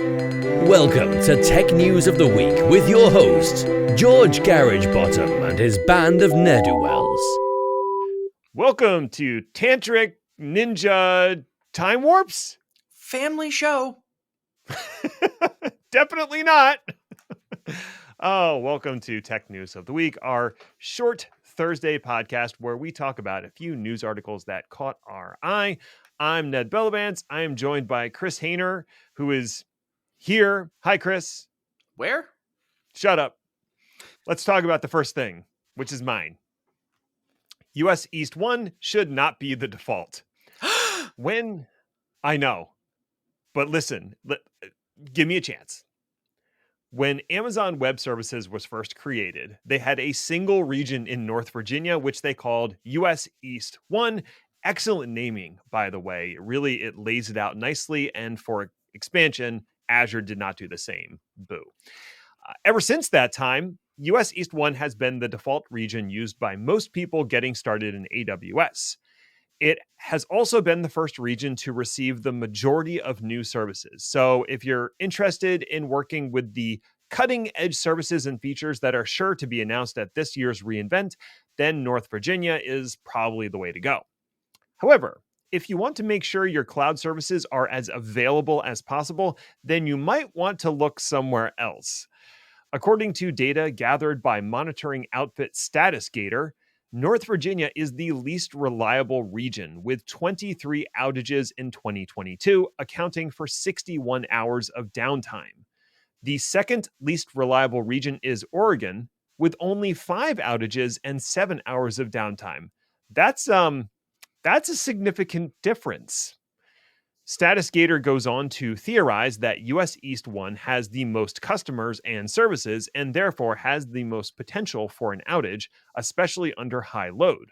Welcome to Tech News of the Week with your host, George Garagebottom and his band of ne'er-do-wells. Welcome to Tantric Ninja Time Warps? Family show. Definitely not. Oh, welcome to Tech News of the Week, our short Thursday podcast where we talk about a few news articles that caught our eye. I'm Ned Bellavance. I am joined by Chris Hayner, who is here. Hi, Chris. Where? Shut up. Let's talk about the first thing, which is mine. US East 1 should not be the default. When I know, but listen, give me a chance. When Amazon Web Services was first created, they had a single region in North Virginia, which they called US East 1. Excellent naming, by the way. It lays it out nicely. And for expansion, Azure did not do the same. Boo. Ever since that time, US East 1 has been the default region used by most people getting started in AWS. It has also been the first region to receive the majority of new services. So if you're interested in working with the cutting edge services and features that are sure to be announced at this year's reInvent, then North Virginia is probably the way to go. However, if you want to make sure your cloud services are as available as possible, then you might want to look somewhere else. According to data gathered by monitoring outfit StatusGator, North Virginia is the least reliable region, with 23 outages in 2022, accounting for 61 hours of downtime. The second least reliable region is Oregon, with only 5 outages and 7 hours of downtime. That's a significant difference. StatusGator goes on to theorize that US East 1 has the most customers and services and therefore has the most potential for an outage, especially under high load.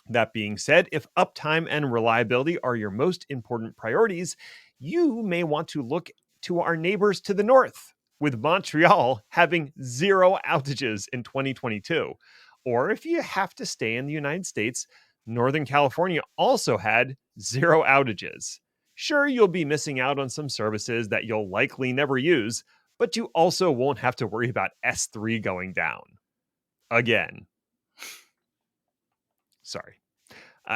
That being said, if uptime and reliability are your most important priorities, you may want to look to our neighbors to the north, with Montreal having 0 outages in 2022. Or if you have to stay in the United States, Northern California also had 0 outages. Sure, you'll be missing out on some services that you'll likely never use, but you also won't have to worry about S3 going down. Again. Sorry.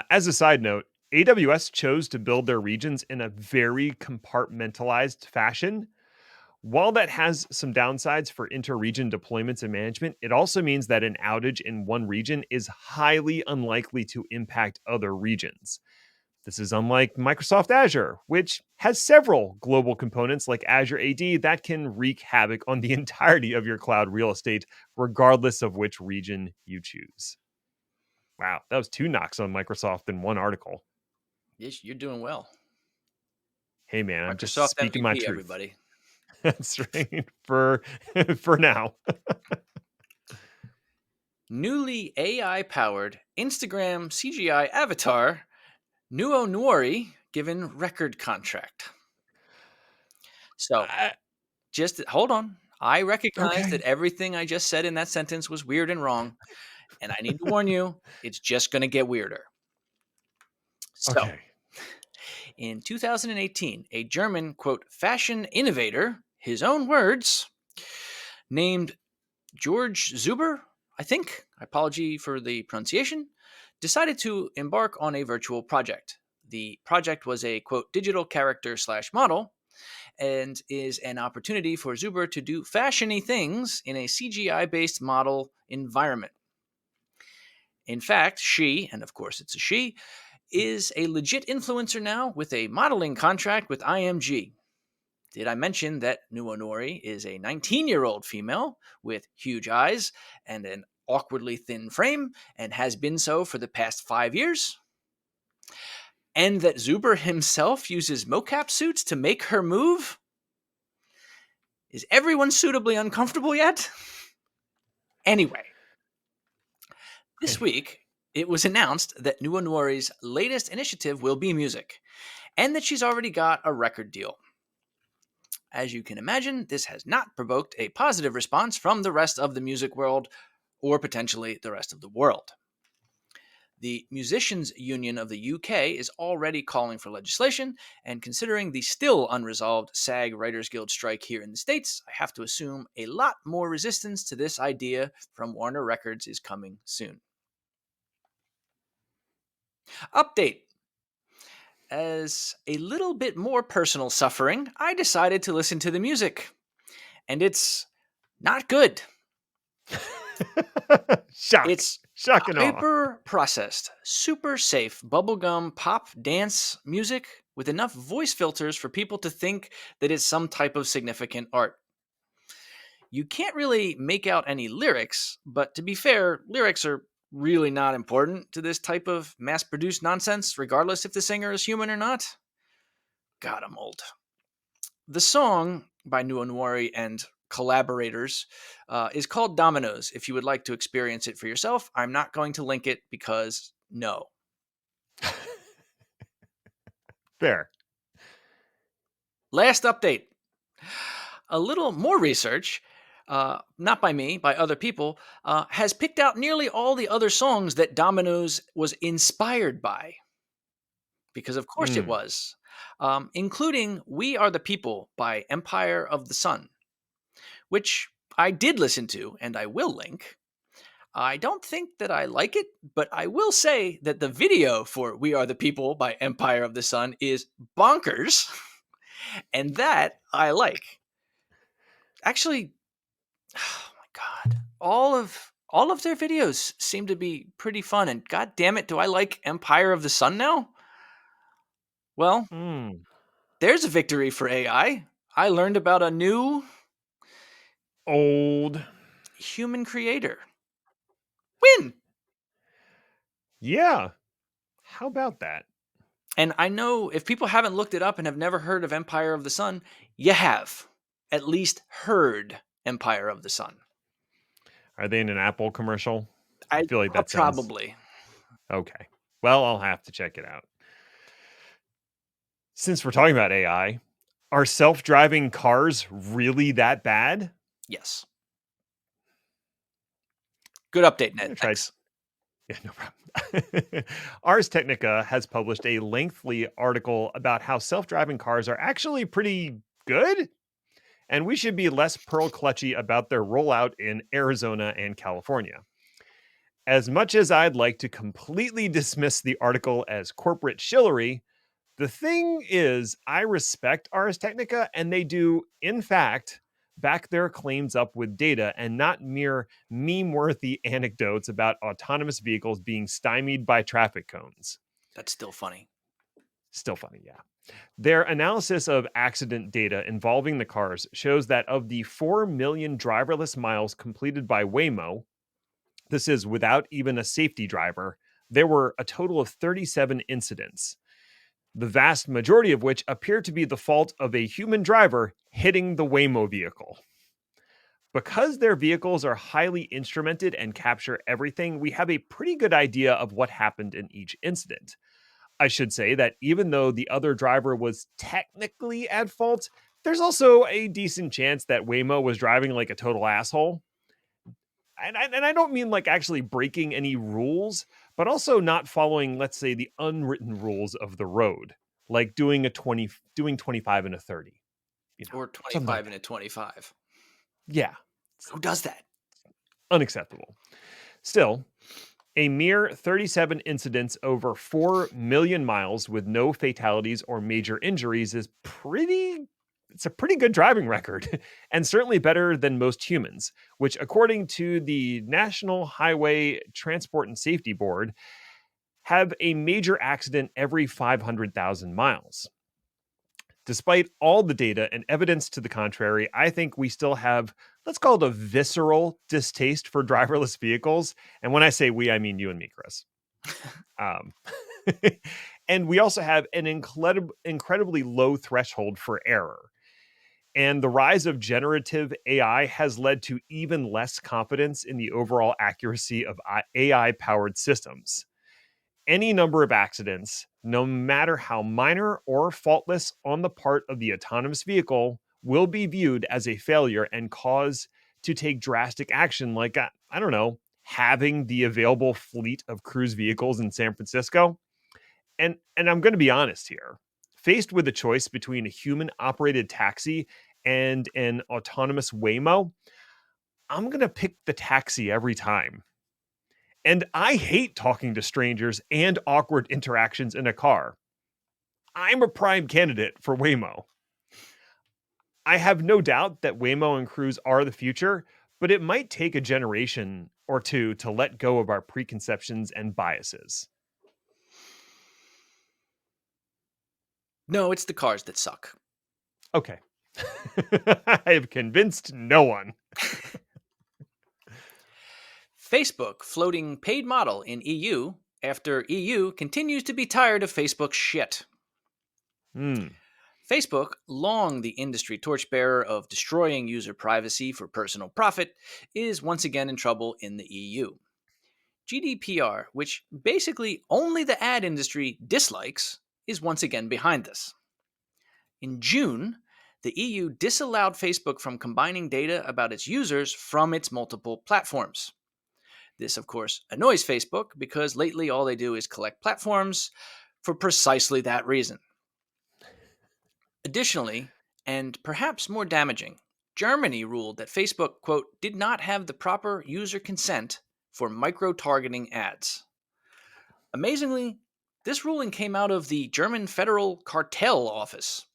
As a side note, AWS chose to build their regions in a very compartmentalized fashion. While that has some downsides for inter-region deployments and management, it also means that an outage in one region is highly unlikely to impact other regions. This is unlike Microsoft Azure, which has several global components like Azure AD that can wreak havoc on the entirety of your cloud real estate, regardless of which region you choose. Wow, that was 2 knocks on Microsoft in one article. Yes, you're doing well. Hey man, I'm just Microsoft speaking MVP, my truth. everybody. That's right, for now. Newly AI-powered Instagram CGI avatar Nuo given record contract. So, just hold on. I recognize that everything I just said in that sentence was weird and wrong, and I need to warn you, it's just going to get weirder. So, Okay. in 2018, a German, quote, fashion innovator, his own words, named George Zuber, I think, apology for the pronunciation, decided to embark on a virtual project. The project was a, quote, digital character / model, and is an opportunity for Zuber to do fashiony things in a CGI-based model environment. In fact, she, and of course it's a she, is a legit influencer now with a modeling contract with IMG. Did I mention that Nuo is a 19-year-old female with huge eyes and an awkwardly thin frame and has been so for the past 5 years? And that Zuber himself uses mocap suits to make her move? Is everyone suitably uncomfortable yet? Anyway, this week, it was announced that Nuo latest initiative will be music, and that she's already got a record deal. As you can imagine, this has not provoked a positive response from the rest of the music world, or potentially the rest of the world. The Musicians Union of the UK is already calling for legislation, and considering the still unresolved SAG Writers Guild strike here in the States, I have to assume a lot more resistance to this idea from Warner Records is coming soon. Update. As a little bit more personal suffering, I decided to listen to the music. And it's not good. It's Shock and awe. hyper processed, super safe bubblegum pop dance music with enough voice filters for people to think that it's some type of significant art. You can't really make out any lyrics, but to be fair, lyrics are really not important to this type of mass produced nonsense, regardless if the singer is human or not. God, I'm old. The song by Nuanwari and collaborators is called Dominoes. If you would like to experience it for yourself, I'm not going to link it because no. Fair. Last update. A little more research, not by me, by other people, has picked out nearly all the other songs that Dominoes was inspired by. Because of course it was. Including We Are the People by Empire of the Sun, which I did listen to and I will link. I don't think that I like it, but I will say that the video for We Are the People by Empire of the Sun is bonkers, and that I like. Actually, oh my god, all of their videos seem to be pretty fun, and god damn it, do I like Empire of the Sun now? Well, there's a victory for AI. I learned about a new old human creator. Win! Yeah. How about that? And I know if people haven't looked it up and have never heard of Empire of the Sun, you have at least heard Empire of the Sun. Are they in an Apple commercial? I feel like that sounds... probably. Okay. Well, I'll have to check it out. Since we're talking about AI, are self-driving cars really that bad? Yes. Good update, Ned. Thanks. Yeah, no problem. Ars Technica has published a lengthy article about how self-driving cars are actually pretty good, and we should be less pearl clutchy about their rollout in Arizona and California. As much as I'd like to completely dismiss the article as corporate shillery, the thing is, I respect Ars Technica, and they do, in fact, back their claims up with data and not mere meme-worthy anecdotes about autonomous vehicles being stymied by traffic cones. That's still funny. Still funny, yeah. Their analysis of accident data involving the cars shows that of the 4 million driverless miles completed by Waymo, this is without even a safety driver, there were a total of 37 incidents, the vast majority of which appear to be the fault of a human driver hitting the Waymo vehicle. Because their vehicles are highly instrumented and capture everything, we have a pretty good idea of what happened in each incident. I should say that even though the other driver was technically at fault, there's also a decent chance that Waymo was driving like a total asshole. And I don't mean like actually breaking any rules, but also not following, let's say, the unwritten rules of the road, like doing 25 and a 30, or 25 and a 25. Yeah, who does that? Unacceptable. Still, a mere 37 incidents over 4 million miles with no fatalities or major injuries is it's a pretty good driving record, and certainly better than most humans, which, according to the National Highway Transport and Safety Board, have a major accident every 500,000 miles. Despite all the data and evidence to the contrary, I think we still have, let's call it a visceral distaste for driverless vehicles. And when I say we, I mean you and me, Chris. And we also have an incredibly low threshold for error. And the rise of generative AI has led to even less confidence in the overall accuracy of AI-powered systems. Any number of accidents, no matter how minor or faultless on the part of the autonomous vehicle, will be viewed as a failure and cause to take drastic action like, I don't know, having the available fleet of cruise vehicles in San Francisco. And I'm going to be honest here. Faced with a choice between a human-operated taxi and an autonomous Waymo, I'm going to pick the taxi every time. And I hate talking to strangers and awkward interactions in a car. I'm a prime candidate for Waymo. I have no doubt that Waymo and Cruise are the future, but it might take a generation or two to let go of our preconceptions and biases. No, it's the cars that suck. Okay. I have convinced no one. Facebook floating paid model in EU after EU continues to be tired of Facebook's shit. Facebook, long the industry torchbearer of destroying user privacy for personal profit, is once again in trouble in the EU. GDPR, which basically only the ad industry dislikes, is once again behind this. In June, the EU disallowed Facebook from combining data about its users from its multiple platforms. This, of course, annoys Facebook because lately all they do is collect platforms for precisely that reason. Additionally, and perhaps more damaging, Germany ruled that Facebook, quote, did not have the proper user consent for micro-targeting ads. Amazingly, this ruling came out of the German Federal Cartel Office.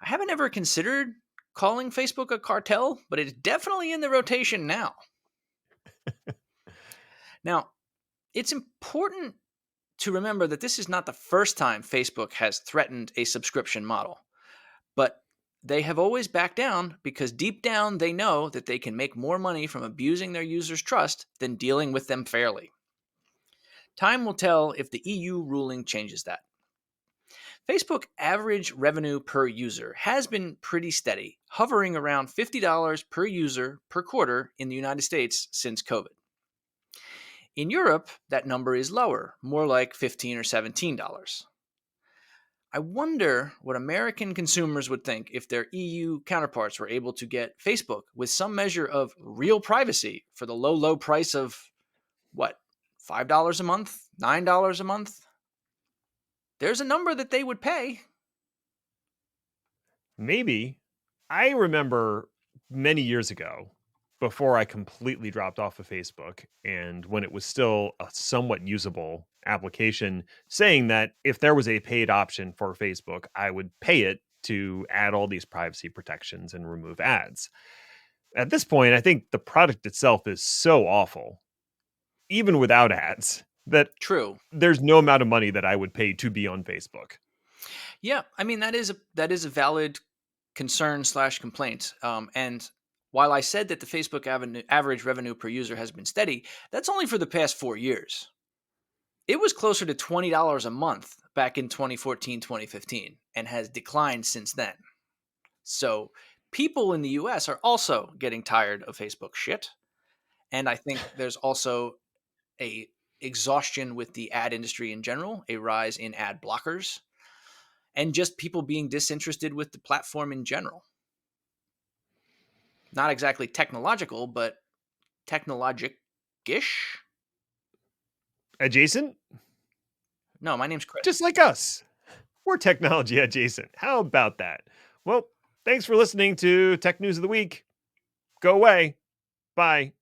I haven't ever considered calling Facebook a cartel, but it's definitely in the rotation now. Now, it's important to remember that this is not the first time Facebook has threatened a subscription model, but they have always backed down because deep down they know that they can make more money from abusing their users' trust than dealing with them fairly. Time will tell if the EU ruling changes that. Facebook average revenue per user has been pretty steady, hovering around $50 per user per quarter in the United States since COVID. In Europe, that number is lower, more like $15 or $17. I wonder what American consumers would think if their EU counterparts were able to get Facebook with some measure of real privacy for the low, low price of, what, $5 a month? $9 a month? There's a number that they would pay. Maybe. I remember many years ago, before I completely dropped off of Facebook, and when it was still a somewhat usable application, saying that if there was a paid option for Facebook, I would pay it to add all these privacy protections and remove ads. At this point, I think the product itself is so awful, even without ads, that True. there's no amount of money that I would pay to be on Facebook. Yeah, I mean that is a valid concern / complaint. And while I said that the Facebook average revenue per user has been steady, that's only for the past 4 years. It was closer to $20 a month back in 2014, 2015, and has declined since then. So people in the US are also getting tired of Facebook shit. And I think there's also a exhaustion with the ad industry in general, a rise in ad blockers, and just people being disinterested with the platform in general. Not exactly technological, but technologic-ish. Adjacent? No, my name's Chris. Just like us. We're technology adjacent. How about that? Well, thanks for listening to Tech News of the Week. Go away. Bye.